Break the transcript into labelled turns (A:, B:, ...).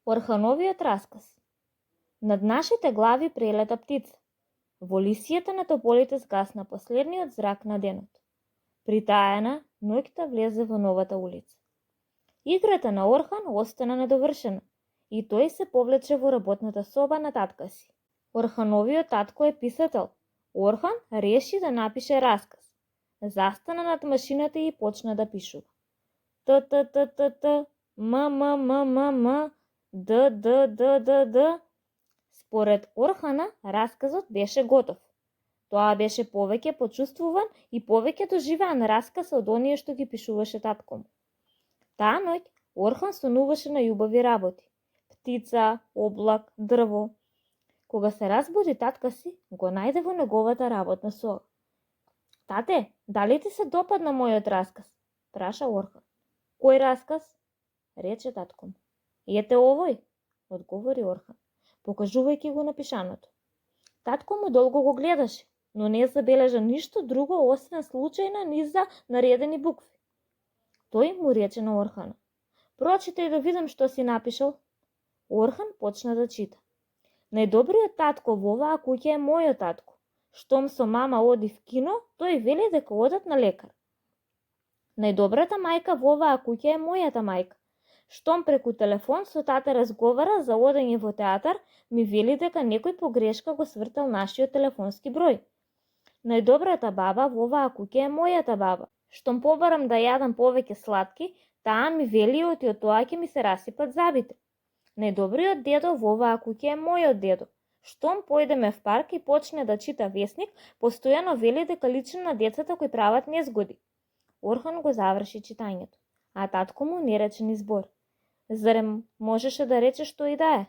A: Орхановиот расказ. Над нашите глави прелета птица. Во лисијата на тополите згасна последниот зрак на денот. Притаена, ноќта влезе во новата улица. Играта на Орхан остана недовршена и тој се повлече во работната соба на татка си. Орхановиот татко е писател. Орхан реши да напише расказ. Застана над машината и почна да пишува. Т, м, д. Според Орхана, расказот беше готов. Тоа беше повеќе почувствуван и повеќе доживеан расказ од оние што ги пишуваше татко му. Таа ноќ Орхан сонуваше на љубави работи. Птица, облак, дрво. Кога се разбуди татка си, го најде во неговата работна соба. Тате, дали ти се допадна мојот расказ? Праша Орхан. Кој расказ? Рече татко му. Ете овој, одговори Орхан, покажувајќи го напишаното. Татко му долго го гледаше, но не забележа ништо друго освен случајна низа наредени букви. Тој му рече на Орхана. Прочитај да видам што си напишал. Орхан почна да чита. Најдобриот татко во оваа куќа е мојот татко. Штом со мама оди в кино, тој вели дека одат на лекар. Најдобрата мајка во оваа куќа е мојата мајка. Штом преку телефон со тата разговара за одење во театар, ми вели дека некој погрешка го свртал нашиот телефонски број. Најдобрата баба во оваа куќа е мојата баба. Штом побарам да јадам повеќе сладки, таа ми вели оти од тоа ќе ми се расипат зъбите. Најдобриот дедо во оваа куќа е мојот дедо. Штом појдеме в парк и почне да чита весник, постојано вели дека личи на децата кои прават незгоди. Орхан го заврши читањето, а татко му не рече ни збор. Зарем можеше да рече што и да е?